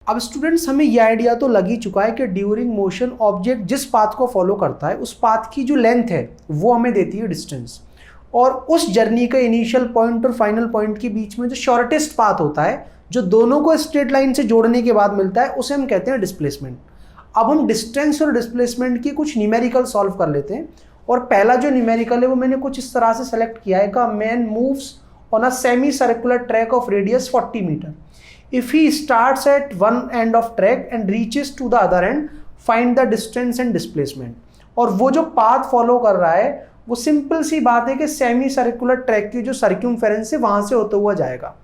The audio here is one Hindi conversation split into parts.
अब स्टूडेंट्स हमें यह आइडिया तो लग ही चुका है कि ड्यूरिंग मोशन ऑब्जेक्ट जिस पाथ को फॉलो करता है उस पाथ की जो लेंथ है वो हमें देती है डिस्टेंस, और उस जर्नी का इनिशियल पॉइंट और फाइनल पॉइंट के बीच में जो शॉर्टेस्ट पाथ होता है जो दोनों को स्ट्रेट लाइन से जोड़ने के बाद मिलता है उसे हम कहते हैं डिस्प्लेसमेंट। अब हम डिस्टेंस और डिस्प्लेसमेंट की कुछ न्यूमेरिकल सॉल्व कर लेते हैं, और पहला जो न्यूमेरिकल है वो मैंने कुछ इस तरह से सेलेक्ट किया है का man moves on a semi circular track of radius 40 metre. If he starts at one end of track and reaches to the other end, find the distance and displacement। और वो जो पाथ फॉलो कर रहा है वो सिंपल सी बात है कि सेमी सर्कुलर ट्रैक की जो सर्क्यूमफेरेंस है वहां से होते हुआ जाएगा।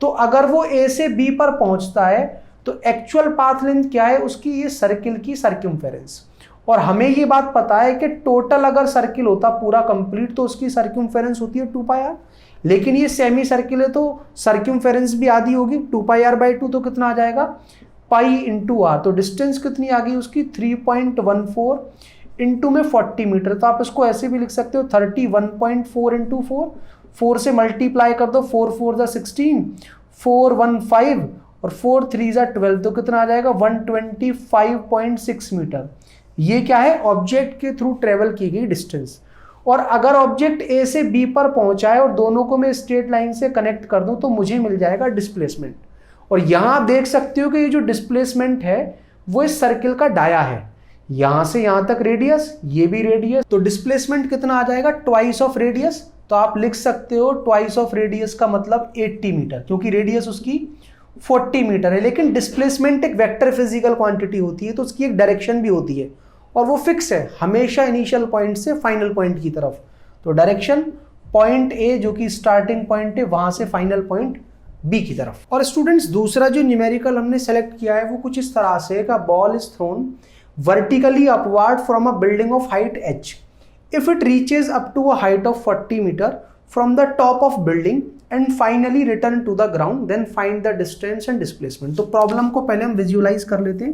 तो अगर वो ए से बी पर पहुंचता है तो एक्चुअल पाथ लेंथ क्या है उसकी, ये सर्किल की सर्क्यूमफेरेंस। और हमें ये बात पता है कि टोटल अगर सर्किल होता पूरा कंप्लीट तो उसकी सर्क्यूमफेरेंस होती है 2πr, लेकिन ये सेमी सर्किल है तो सर्क्यूमफेरेंस भी आधी होगी 2πr/2, तो कितना आ जाएगा पाई इंटू आर। तो डिस्टेंस कितनी आ गई उसकी 3.14 इंटू में 40 मीटर। तो आप इसको ऐसे भी लिख सकते हो 31.4 इंटू 4 से मल्टीप्लाई कर दो, 4 4 16, 4 1 5 और 4 3 12, तो कितना आ जाएगा 125.6 मीटर। ये क्या है, ऑब्जेक्ट के थ्रू ट्रेवल की गई डिस्टेंस। और अगर ऑब्जेक्ट ए से बी पर पहुंचा है और दोनों को मैं स्ट्रेट लाइन से कनेक्ट कर दूं तो मुझे मिल जाएगा डिस्प्लेसमेंट। और यहां आप देख सकते हो कि ये जो डिस्प्लेसमेंट है वो इस सर्किल का डाया है, यहां से यहां तक रेडियस, ये भी रेडियस, तो डिस्प्लेसमेंट कितना आ जाएगा ट्वाइस ऑफ रेडियस। तो आप लिख सकते हो ट्वाइस ऑफ रेडियस का मतलब 80 मीटर, क्योंकि रेडियस उसकी 40 मीटर है। लेकिन डिस्प्लेसमेंट एक वेक्टर फिजिकल क्वांटिटी होती है तो उसकी एक डायरेक्शन भी होती है और वो फिक्स है हमेशा इनिशियल पॉइंट से फाइनल पॉइंट की तरफ। तो डायरेक्शन पॉइंट ए जो कि स्टार्टिंग पॉइंट है वहां से फाइनल पॉइंट बी की तरफ। और स्टूडेंट्स दूसरा जो न्यूमेरिकल हमने सेलेक्ट किया है वो कुछ इस तरह से का ball is thrown vertically upward from a building of height h। If it reaches up to a height of 40 metre from the top of building and finally return to the ground, then find the distance and displacement. तो प्रॉब्लम को पहले हम विजुअलाइज कर लेते हैं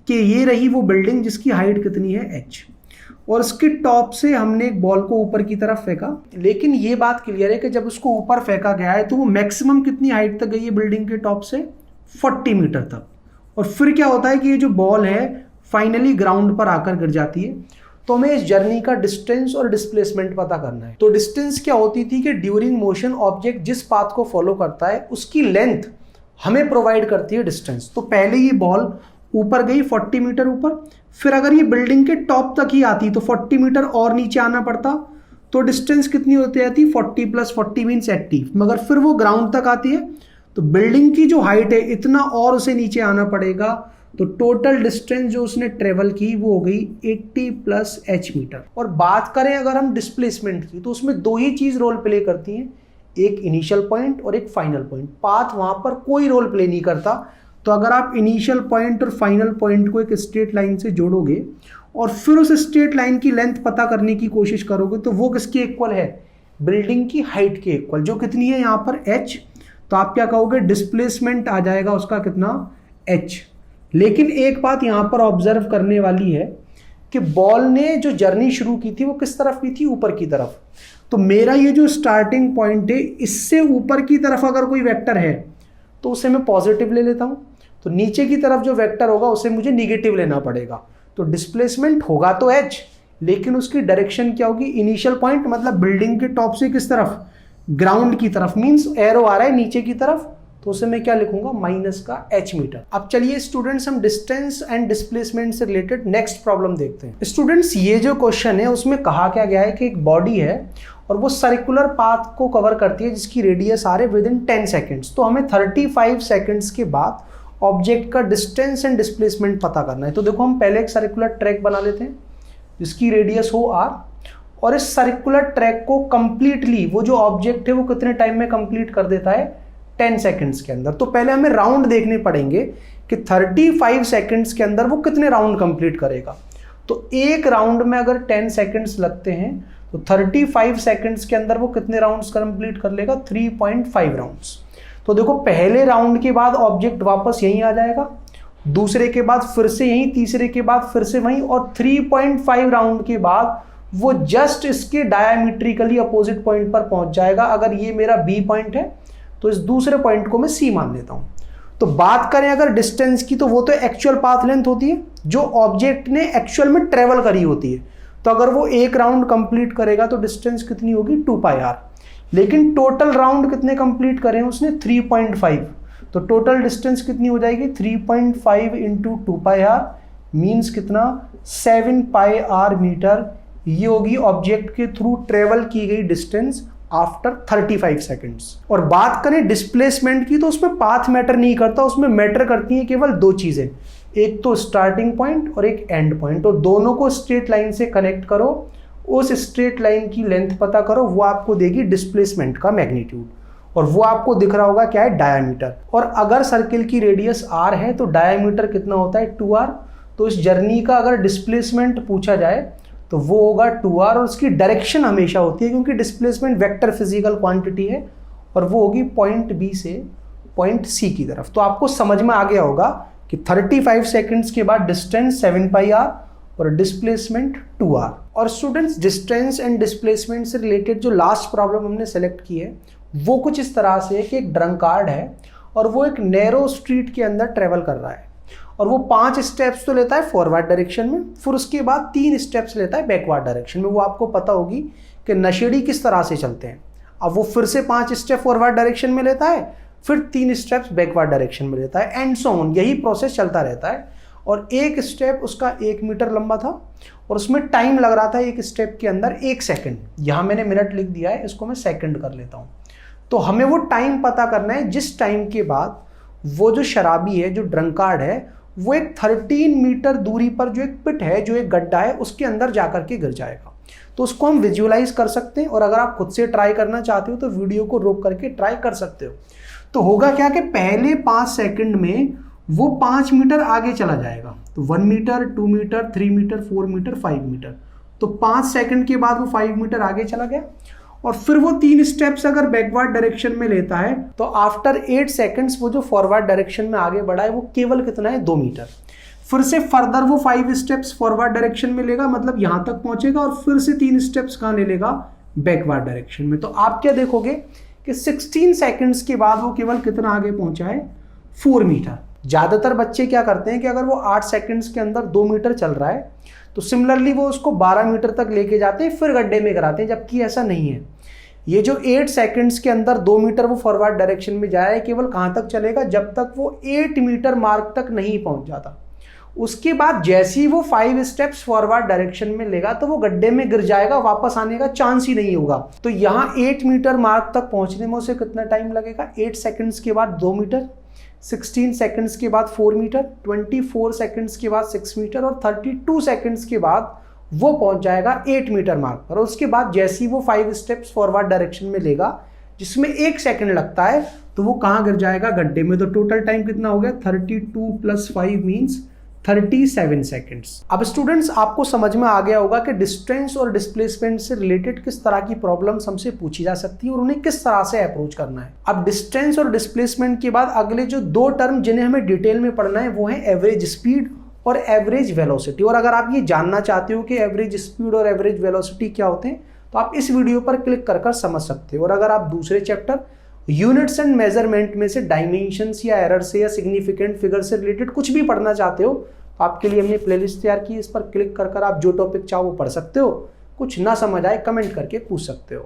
कि ये रही वो बिल्डिंग जिसकी हाइट कितनी है h, और इसके टॉप से हमने एक बॉल को ऊपर की तरफ फेंका। लेकिन ये बात क्लियर है कि जब उसको ऊपर फेंका गया है तो वो मैक्सिमम कितनी हाइट तक गई है बिल्डिंग के टॉप से 40 मीटर तक। और फिर क्या होता है कि ये जो बॉल है फाइनली ग्राउंड पर आकर गिर जाती है। तो हमें इस जर्नी का डिस्टेंस और डिस्प्लेसमेंट पता करना है। तो डिस्टेंस क्या होती थी कि ड्यूरिंग मोशन ऑब्जेक्ट जिस पाथ को फॉलो करता है उसकी लेंथ हमें प्रोवाइड करती है डिस्टेंस। तो पहले ये बॉल ऊपर गई 40 मीटर ऊपर, फिर अगर ये बिल्डिंग के टॉप तक ही आती तो 40 मीटर और नीचे आना पड़ता, तो डिस्टेंस कितनी होती आती 40 + 40 मीन्स 80। मगर फिर वो ग्राउंड तक आती है तो बिल्डिंग की जो हाइट है इतना और उसे नीचे आना पड़ेगा। तो टोटल डिस्टेंस जो उसने ट्रेवल की वो हो गई 80 + h मीटर। और बात करें अगर हम डिस्प्लेसमेंट की तो उसमें दो ही चीज रोल प्ले करती हैं, एक इनिशियल पॉइंट और एक फाइनल पॉइंट। पाथ वहां पर कोई रोल प्ले नहीं करता। तो अगर आप इनिशियल पॉइंट और फाइनल पॉइंट को एक स्ट्रेट लाइन से जोड़ोगे और फिर उस स्ट्रेट लाइन की लेंथ पता करने की कोशिश करोगे तो वो किसके इक्वल है, बिल्डिंग की हाइट के इक्वल, जो कितनी है यहाँ पर h। तो आप क्या कहोगे डिस्प्लेसमेंट आ जाएगा उसका कितना h। लेकिन एक बात यहाँ पर ऑब्जर्व करने वाली है कि बॉल ने जो जर्नी शुरू की थी वो किस तरफ की थी, ऊपर की तरफ। तो मेरा ये जो स्टार्टिंग पॉइंट है इससे ऊपर की तरफ अगर कोई वेक्टर है तो उसे मैं पॉजिटिव ले लेता हूँ, तो नीचे की तरफ जो वेक्टर होगा उसे मुझे निगेटिव लेना पड़ेगा। तो डिस्प्लेसमेंट होगा तो h, लेकिन उसकी डायरेक्शन क्या होगी, इनिशियल पॉइंट मतलब बिल्डिंग के टॉप से किस तरफ, ग्राउंड की तरफ। मींस एरो आ रहा है नीचे की तरफ, तो उसे मैं क्या लिखूंगा -h मीटर। अब चलिए स्टूडेंट्स हम डिस्टेंस एंड डिस्प्लेसमेंट से रिलेटेड नेक्स्ट प्रॉब्लम देखते हैं। स्टूडेंट्स ये जो क्वेश्चन है उसमें कहा क्या गया है कि एक बॉडी है और वो सर्कुलर पाथ को कवर करती है जिसकी रेडियस आ रही है विदिन 10 सेकेंड्स। तो हमें 35 सेकेंड्स के बाद ऑब्जेक्ट का डिस्टेंस एंड डिस्प्लेसमेंट पता करना है। तो देखो हम पहले एक सर्कुलर ट्रैक बना लेते हैं जिसकी रेडियस हो r, और इस सर्कुलर ट्रैक को कंप्लीटली वो जो ऑब्जेक्ट है वो कितने टाइम में कंप्लीट कर देता है 10 सेकेंड्स के अंदर। तो पहले हमें राउंड देखने पड़ेंगे कि 35 सेकेंड्स के अंदर वो कितने राउंड कंप्लीट करेगा। तो एक राउंड में अगर 10 सेकेंड्स लगते हैं तो 35 सेकेंड्स के अंदर वो कितने राउंड्स कंप्लीट कर लेगा, 3.5 राउंड्स। तो देखो पहले राउंड के बाद ऑब्जेक्ट वापस यहीं आ जाएगा, दूसरे के बाद फिर से यहीं, तीसरे के बाद फिर से वहीं, और 3.5 राउंड के बाद वो जस्ट इसके डायमीट्रिकली अपोजिट पॉइंट पर पहुंच जाएगा। अगर ये मेरा बी पॉइंट है तो इस दूसरे पॉइंट को मैं सी मान लेता हूं। तो बात करें अगर डिस्टेंस की, तो वो तो एक्चुअल पाथ लेंथ होती है जो ऑब्जेक्ट ने एक्चुअल में ट्रेवल करी होती है। तो अगर वो एक राउंड कंप्लीट करेगा तो डिस्टेंस कितनी होगी 2πr। लेकिन टोटल राउंड कितने कंप्लीट करे हैं उसने 3.5, तो टोटल डिस्टेंस कितनी हो जाएगी 3.5 इंटू 2πr मीन्स कितना 7πr मीटर। ये होगी ऑब्जेक्ट के थ्रू ट्रेवल की गई डिस्टेंस आफ्टर 35 सेकेंड्स। और बात करें डिस्प्लेसमेंट की, तो उसमें पाथ मैटर नहीं करता, उसमें मैटर करती है केवल दो चीजें, एक तो स्टार्टिंग पॉइंट और एक एंड पॉइंट। और दोनों को स्ट्रेट लाइन से कनेक्ट करो, उस स्ट्रेट लाइन की लेंथ पता करो, वो आपको देगी डिस्प्लेसमेंट का मैग्नीट्यूड, और वो आपको दिख रहा होगा क्या है डायामीटर। और अगर सर्किल की रेडियस r है तो डायामीटर कितना होता है 2r। तो इस जर्नी का अगर डिस्प्लेसमेंट पूछा जाए तो वो होगा 2r, और उसकी डायरेक्शन हमेशा होती है क्योंकि डिस्प्लेसमेंट वेक्टर फिजिकल क्वांटिटी है, और वो होगी पॉइंट बी से पॉइंट सी की तरफ। तो आपको समझ में आ गया होगा कि 35 सेकंड्स के बाद डिस्टेंस 7πr और डिस्प्लेसमेंट 2r। और स्टूडेंट्स, डिस्टेंस एंड डिस्प्लेसमेंट से रिलेटेड जो लास्ट प्रॉब्लम हमने सेलेक्ट की है वो कुछ इस तरह से है कि एक ड्रंकार्ड है और वो एक नैरो स्ट्रीट के अंदर ट्रेवल कर रहा है, और वो 5 स्टेप्स तो लेता है फॉरवर्ड डायरेक्शन में, फिर उसके बाद 3 स्टेप्स लेता है बैकवर्ड डायरेक्शन में। वो आपको पता होगी कि नशेड़ी किस तरह से चलते हैं। अब वो फिर से 5 स्टेप फॉरवर्ड डायरेक्शन में लेता है, फिर 3 स्टेप्स बैकवर्ड डायरेक्शन में लेता है, एंड सो ऑन। यही प्रोसेस चलता रहता है। और एक स्टेप उसका 1 मीटर लंबा था और उसमें टाइम लग रहा था एक स्टेप के अंदर 1 सेकेंड। यहाँ मैंने मिनट लिख दिया है, इसको मैं सेकेंड कर लेता हूँ। तो हमें वो टाइम पता करना है जिस टाइम के बाद वो जो शराबी है, जो ड्रंकार्ड है, वो एक 13 मीटर दूरी पर जो एक पिट है, जो एक गड्ढा है, उसके अंदर जाकर के गिर जाएगा। तो उसको हम विजुअलाइज कर सकते हैं, और अगर आप खुद से ट्राई करना चाहते हो तो वीडियो को रोक करके ट्राई कर सकते हो। तो होगा क्या कि पहले 5 सेकंड में वो 5 मीटर आगे चला जाएगा। तो 1 metre, 2 metre, 3 metre, 4 metre, 5 metre. तो 5 सेकंड के बाद वो 5 मीटर आगे चला गया, और फिर वो 3 स्टेप्स अगर बैकवर्ड डायरेक्शन में लेता है तो आफ्टर 8 सेकंड्स वो जो फॉरवर्ड डायरेक्शन में आगे बढ़ा है वो केवल कितना है 2 मीटर। फिर से फर्दर वो 5 स्टेप्स फॉरवर्ड डायरेक्शन में लेगा, मतलब यहां तक पहुंचेगा, और फिर से 3 स्टेप्स कहां ले लेगा बैकवर्ड डायरेक्शन में। तो आप क्या देखोगे कि 16 सेकंड्स के बाद वो केवल कितना आगे पहुंचा है 4 मीटर। ज्यादातर बच्चे क्या करते हैं कि अगर वो 8 सेकंड्स के अंदर 2 मीटर चल रहा है तो सिमिलरली वो उसको 12 मीटर तक लेके जाते हैं, फिर गड्ढे में गिराते हैं, जबकि ऐसा नहीं है। ये जो 8 सेकंड्स के अंदर 2 मीटर वो फॉरवर्ड डायरेक्शन में जाए, केवल कहां तक चलेगा जब तक वो 8 मीटर मार्क तक नहीं पहुंच जाता। उसके बाद जैसे ही वो 5 स्टेप्स फॉरवर्ड डायरेक्शन में लेगा तो वो गड्ढे में गिर जाएगा, वापस आने का चांस ही नहीं होगा। तो यहाँ 8 मीटर मार्क तक पहुंचने में उसे कितना टाइम लगेगा, 8 सेकंड्स के बाद 2 मीटर, 16 सेकंड्स के बाद 4 मीटर, 24 सेकंड्स के बाद 6 मीटर, और 32 सेकंड्स के बाद वो पहुंच जाएगा 8 मीटर मार्क पर। और उसके बाद जैसे ही वो 5 स्टेप्स फॉरवर्ड डायरेक्शन में लेगा, जिसमें 1 सेकंड लगता है, तो वो कहां गिर जाएगा गड्ढे में। तो टोटल टाइम कितना हो गया 32 + 5 मीन्स 37 सेकंड्स। अब स्टूडेंट्स, आपको समझ में आ गया होगा कि डिस्टेंस और डिस्प्लेसमेंट से रिलेटेड किस तरह की प्रॉब्लम्स हमसे पूछी जा सकती है और उन्हें किस तरह से अप्रोच करना है। अब डिस्टेंस और डिस्प्लेसमेंट के बाद अगले जो 2 टर्म जिन्हें हमें डिटेल में पढ़ना है वो है एवरेज स्पीड और एवरेज वेलोसिटी। और अगर आप ये जानना चाहते हो कि एवरेज स्पीड और एवरेज वेलोसिटी क्या होते हैं तो आप इस वीडियो पर क्लिक कर समझ सकते हो। और अगर आप दूसरे चैप्टर यूनिट्स एंड मेजरमेंट में से डायमेंशंस या एरर से या सिग्निफिकेंट फिगर से रिलेटेड कुछ भी पढ़ना चाहते हो तो आपके लिए हमने प्लेलिस्ट तैयार की, इस पर क्लिक कर आप जो टॉपिक चाहो वो पढ़ सकते हो। कुछ ना समझ आए कमेंट करके पूछ सकते हो।